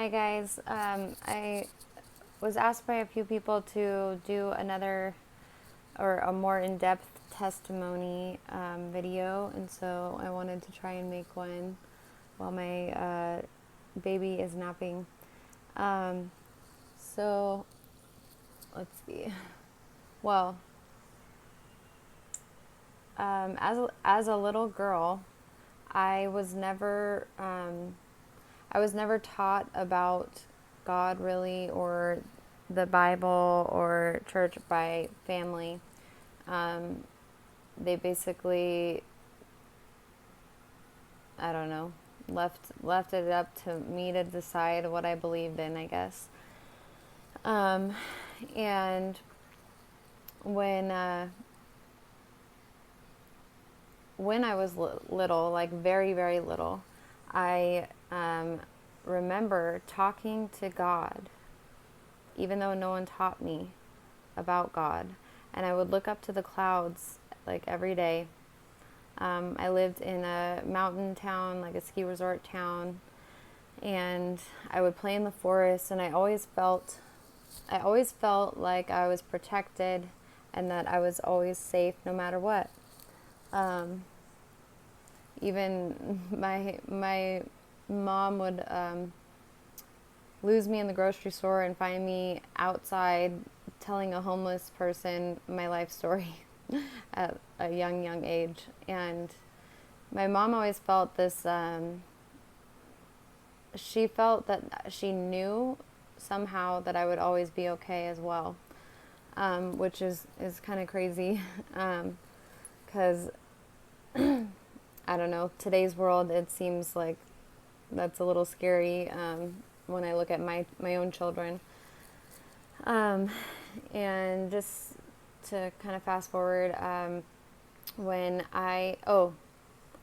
Hi guys. I was asked by a few people to do another or a more in-depth testimony video, and so I wanted to try and make one while my baby is napping. Um, so let's see. Well, as a little girl, I was never I was never taught about God really, or the Bible or church by family. Um, they basically, I don't know, left it up to me to decide what I believed in, I guess. Um, and when uh, when I was little, like very very little, I remember talking to God, even though no one taught me about God. And I would look up to the clouds like every day. I lived in a mountain town, like a ski resort town, and I would play in the forest. And I always felt like I was protected, and that I was always safe no matter what. Um, Even my mom would lose me in the grocery store and find me outside telling a homeless person my life story at a young age. And my mom always felt this, she felt that she knew somehow that I would always be okay as well, which is kind of crazy, because I don't know, today's world, it seems like that's a little scary, when I look at my own children. Um, and just to kind of fast forward, when I, oh,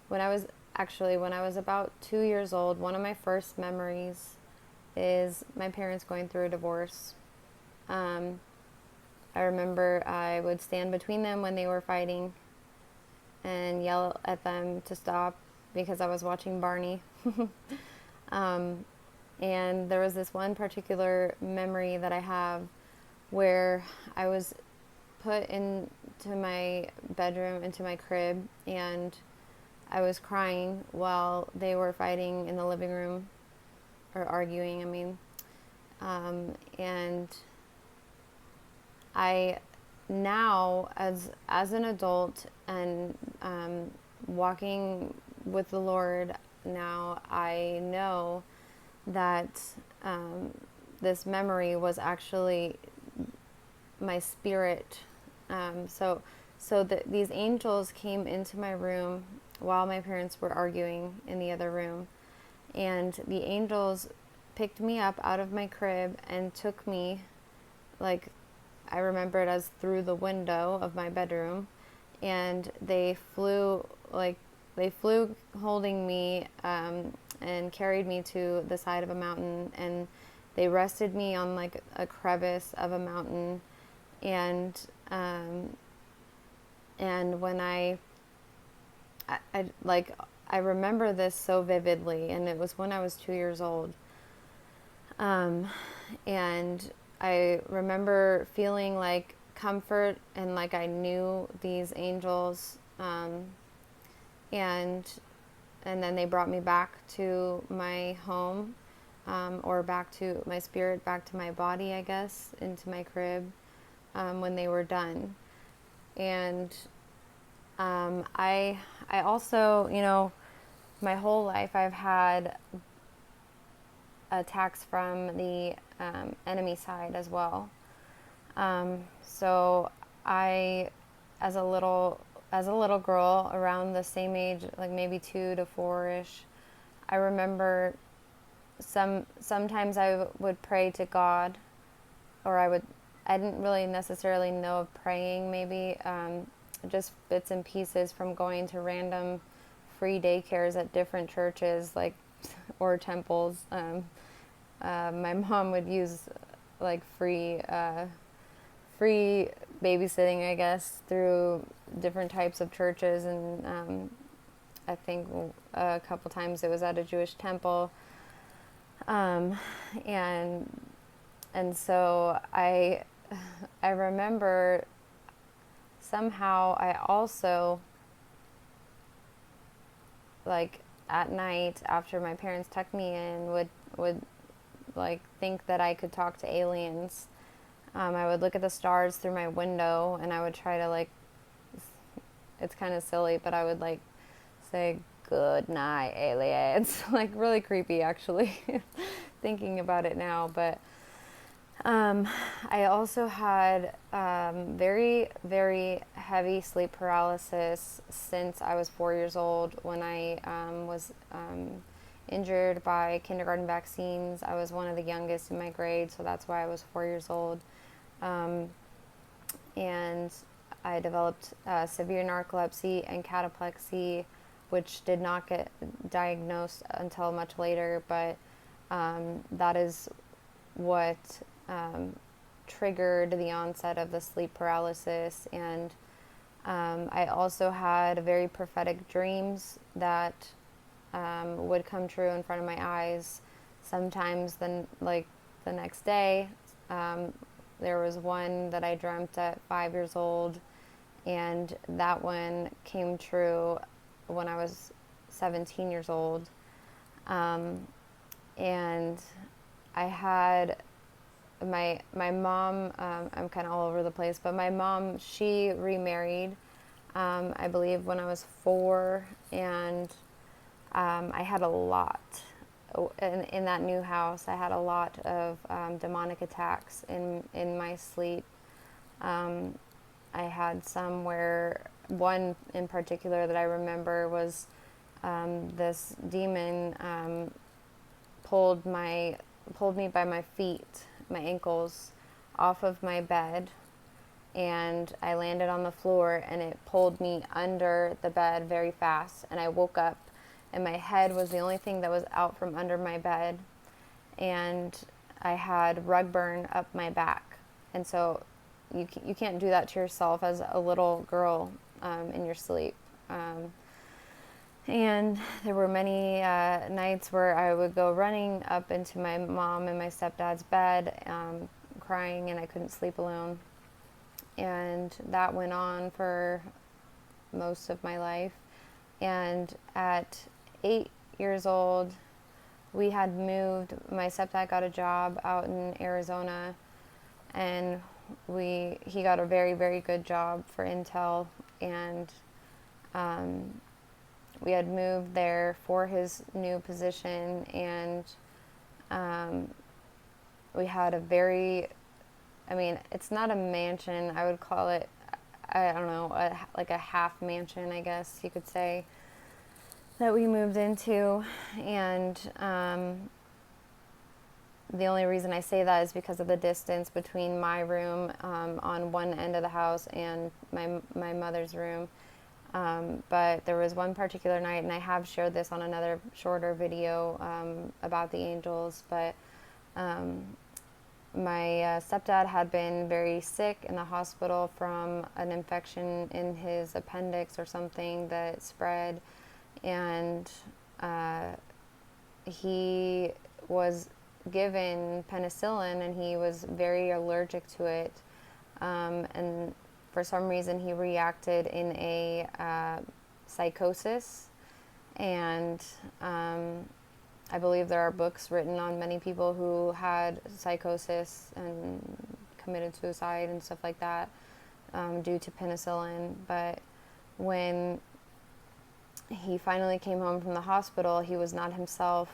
when I was about 2 years old, one of my first memories is my parents going through a divorce. Um, I remember I would stand between them when they were fighting and yell at them to stop because I was watching Barney. um, and there was this one particular memory that I have where I was put into my bedroom, into my crib, and I was crying while they were fighting in the living room, or arguing, I mean. And I now, as an adult and walking with the Lord, now I know that this memory was actually my spirit. These angels came into my room while my parents were arguing in the other room, and the angels picked me up out of my crib and took me, like, I remember it as through the window of my bedroom, and they flew holding me, and carried me to the side of a mountain, and they rested me on like a crevice of a mountain, and when I remember this so vividly, and it was when I was 2 years old. And I remember feeling like comfort, and like I knew these angels, and then they brought me back to my home, or back to my spirit, back to my body, I guess, into my crib, when they were done. And I also, my whole life I've had attacks from the enemy side as well. So I, as a little girl, around the same age, like maybe 2 to 4-ish, I remember sometimes I would pray to God, or I didn't really necessarily know of praying, maybe, just bits and pieces from going to random free daycares at different churches, like, or temples. My mom would use like free babysitting, I guess, through different types of churches, and I think a couple times it was at a Jewish temple. Um, and so I remember somehow I also, like, at night after my parents tucked me in, would like think that I could talk to aliens. I would look at the stars through my window, and I would try to, like, it's kind of silly, but I would, like, say good night, aliens. Like, really creepy, actually, thinking about it now. But I also had very, very heavy sleep paralysis since I was 4 years old, when I was injured by kindergarten vaccines. I was one of the youngest in my grade, so that's why I was 4 years old. And I developed severe narcolepsy and cataplexy, which did not get diagnosed until much later, but that is what triggered the onset of the sleep paralysis. And I also had very prophetic dreams that would come true in front of my eyes. Sometimes the next day. There was one that I dreamt at 5 years old, and that one came true when I was 17 years old. And I had my mom, I'm kind of all over the place, but my mom, she remarried, I believe, when I was 4, and I had a lot. In that new house, I had a lot of demonic attacks in my sleep. I had some where, one in particular that I remember was this demon pulled me by my feet, my ankles, off of my bed, and I landed on the floor, and it pulled me under the bed very fast, and I woke up, and my head was the only thing that was out from under my bed, and I had rug burn up my back. And so you can't do that to yourself as a little girl in your sleep. And there were many nights where I would go running up into my mom and my stepdad's bed, crying, and I couldn't sleep alone. And that went on for most of my life. And at 8 years old, we had moved. My stepdad got a job out in Arizona, and he got a very, very good job for Intel, and we had moved there for his new position, and we had a very, I mean, it's not a mansion, I would call it, I don't know, like a half mansion, I guess you could say, that we moved into. And the only reason I say that is because of the distance between my room on one end of the house and my mother's room. But there was one particular night, and I have shared this on another shorter video about the angels, but my stepdad had been very sick in the hospital from an infection in his appendix or something that spread, and he was given penicillin, and he was very allergic to it, and for some reason he reacted in a psychosis, and I believe there are books written on many people who had psychosis and committed suicide and stuff like that due to penicillin. But when he finally came home from the hospital, he was not himself.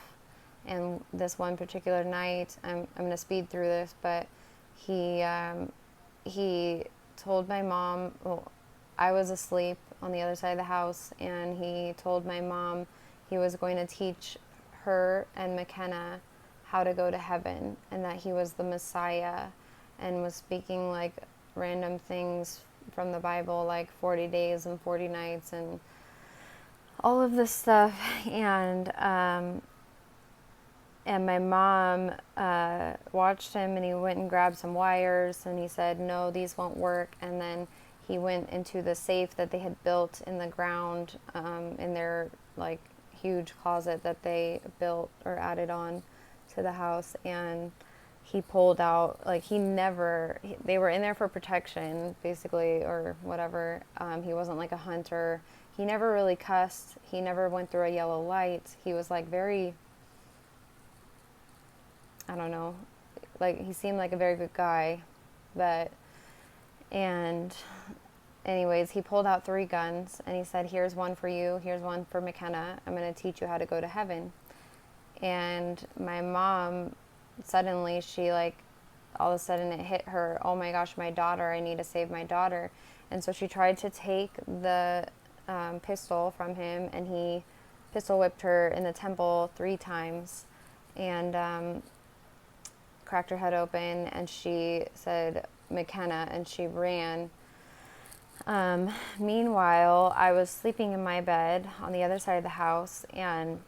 And this one particular night, I'm going to speed through this, but he told my mom, well, I was asleep on the other side of the house, and he told my mom he was going to teach her and McKenna how to go to heaven, and that he was the Messiah, and was speaking like random things from the Bible, like 40 days and 40 nights and all of this stuff. And my mom watched him, and he went and grabbed some wires, and he said, no, these won't work. And then he went into the safe that they had built in the ground in their like huge closet that they built or added on to the house, and he pulled out, like, they were in there for protection, basically, or whatever. He wasn't like a hunter. He never really cussed. He never went through a yellow light. He was like very, I don't know, like, he seemed like a very good guy, but, and anyways, he pulled out 3 guns, and he said, here's one for you, here's one for McKenna. I'm going to teach you how to go to heaven. And my mom, suddenly, she, like, all of a sudden it hit her, oh my gosh, my daughter, I need to save my daughter. And so she tried to take the pistol from him, and he pistol whipped her in the temple 3 times, and cracked her head open, and she said, McKenna, and she ran. Meanwhile, I was sleeping in my bed on the other side of the house, and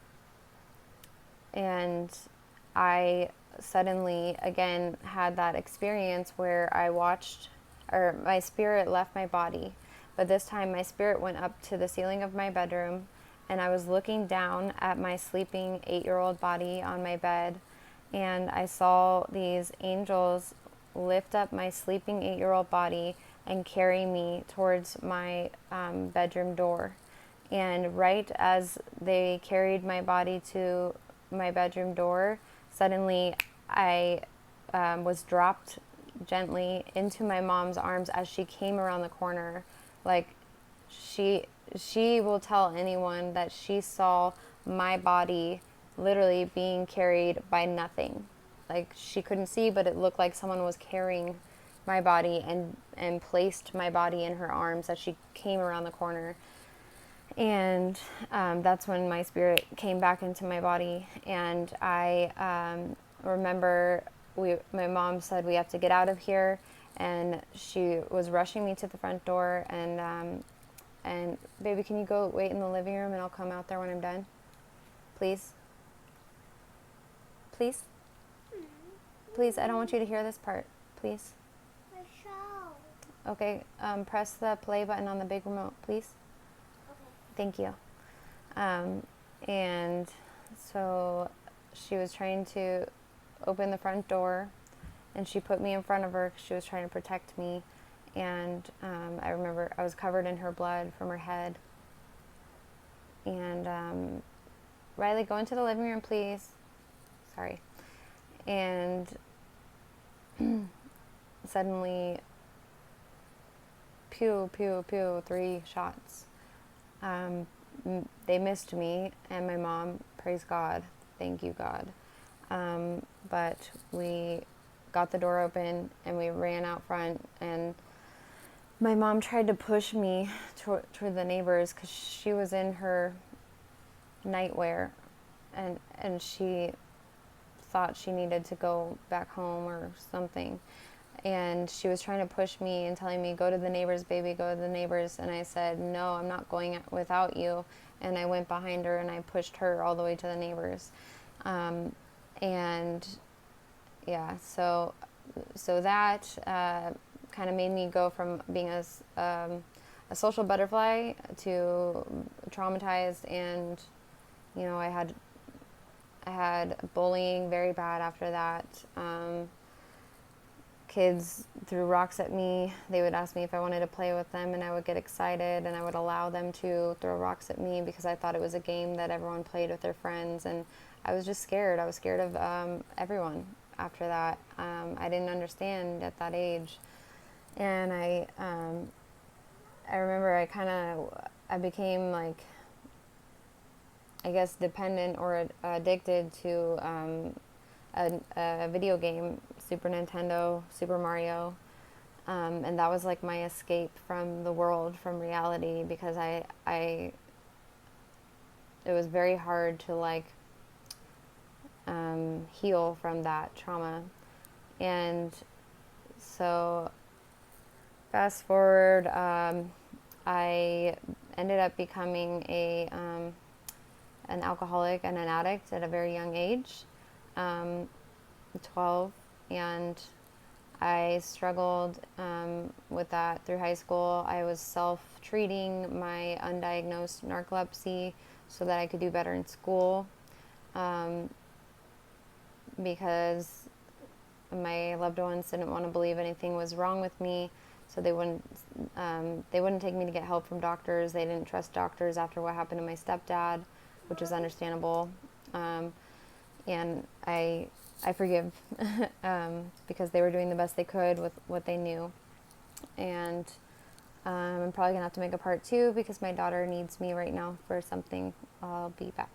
I suddenly again had that experience where I watched, or my spirit left my body, but this time my spirit went up to the ceiling of my bedroom, and I was looking down at my sleeping 8-year-old body on my bed, and I saw these angels lift up my sleeping 8-year-old body and carry me towards my bedroom door. And right as they carried my body to my bedroom door, suddenly I was dropped gently into my mom's arms as she came around the corner. Like, she will tell anyone that she saw my body literally being carried by nothing. Like, she couldn't see, but it looked like someone was carrying my body and placed my body in her arms as she came around the corner. And that's when my spirit came back into my body. And I remember my mom said, we have to get out of here. And she was rushing me to the front door. And baby, can you go wait in the living room, and I'll come out there when I'm done? Please? Please? Please, I don't want you to hear this part. Please? Okay, press the play button on the big remote, please. Thank you. And so she was trying to open the front door, and she put me in front of her because she was trying to protect me. And I remember I was covered in her blood from her head. And Riley, go into the living room, please. Sorry. And suddenly, pew, pew, pew, 3 shots. They missed me and my mom. Praise God. Thank you, God. But we got the door open and we ran out front, and my mom tried to push me toward the neighbors because she was in her nightwear, and she thought she needed to go back home or something. And she was trying to push me and telling me, go to the neighbors, baby, go to the neighbors. And I said, no, I'm not going without you. And I went behind her and I pushed her all the way to the neighbors. And yeah, so that kind of made me go from being a social butterfly to traumatized. And, you know, I had bullying very bad after that. Kids threw rocks at me. They would ask me if I wanted to play with them, and I would get excited, and I would allow them to throw rocks at me because I thought it was a game that everyone played with their friends, and I was just scared. I was scared of everyone after that. I didn't understand at that age, and I remember I became, like, I guess, dependent or addicted to a video game, Super Nintendo, Super Mario, and that was like my escape from the world, from reality, because it was very hard to, like, heal from that trauma. And so fast forward, I ended up becoming an alcoholic and an addict at a very young age, 12, and I struggled with that through high school. I was self-treating my undiagnosed narcolepsy so that I could do better in school. because my loved ones didn't want to believe anything was wrong with me, so they wouldn't take me to get help from doctors. They didn't trust doctors after what happened to my stepdad, which is understandable. And I forgive because they were doing the best they could with what they knew. And I'm probably gonna have to make a part 2 because my daughter needs me right now for something. I'll be back.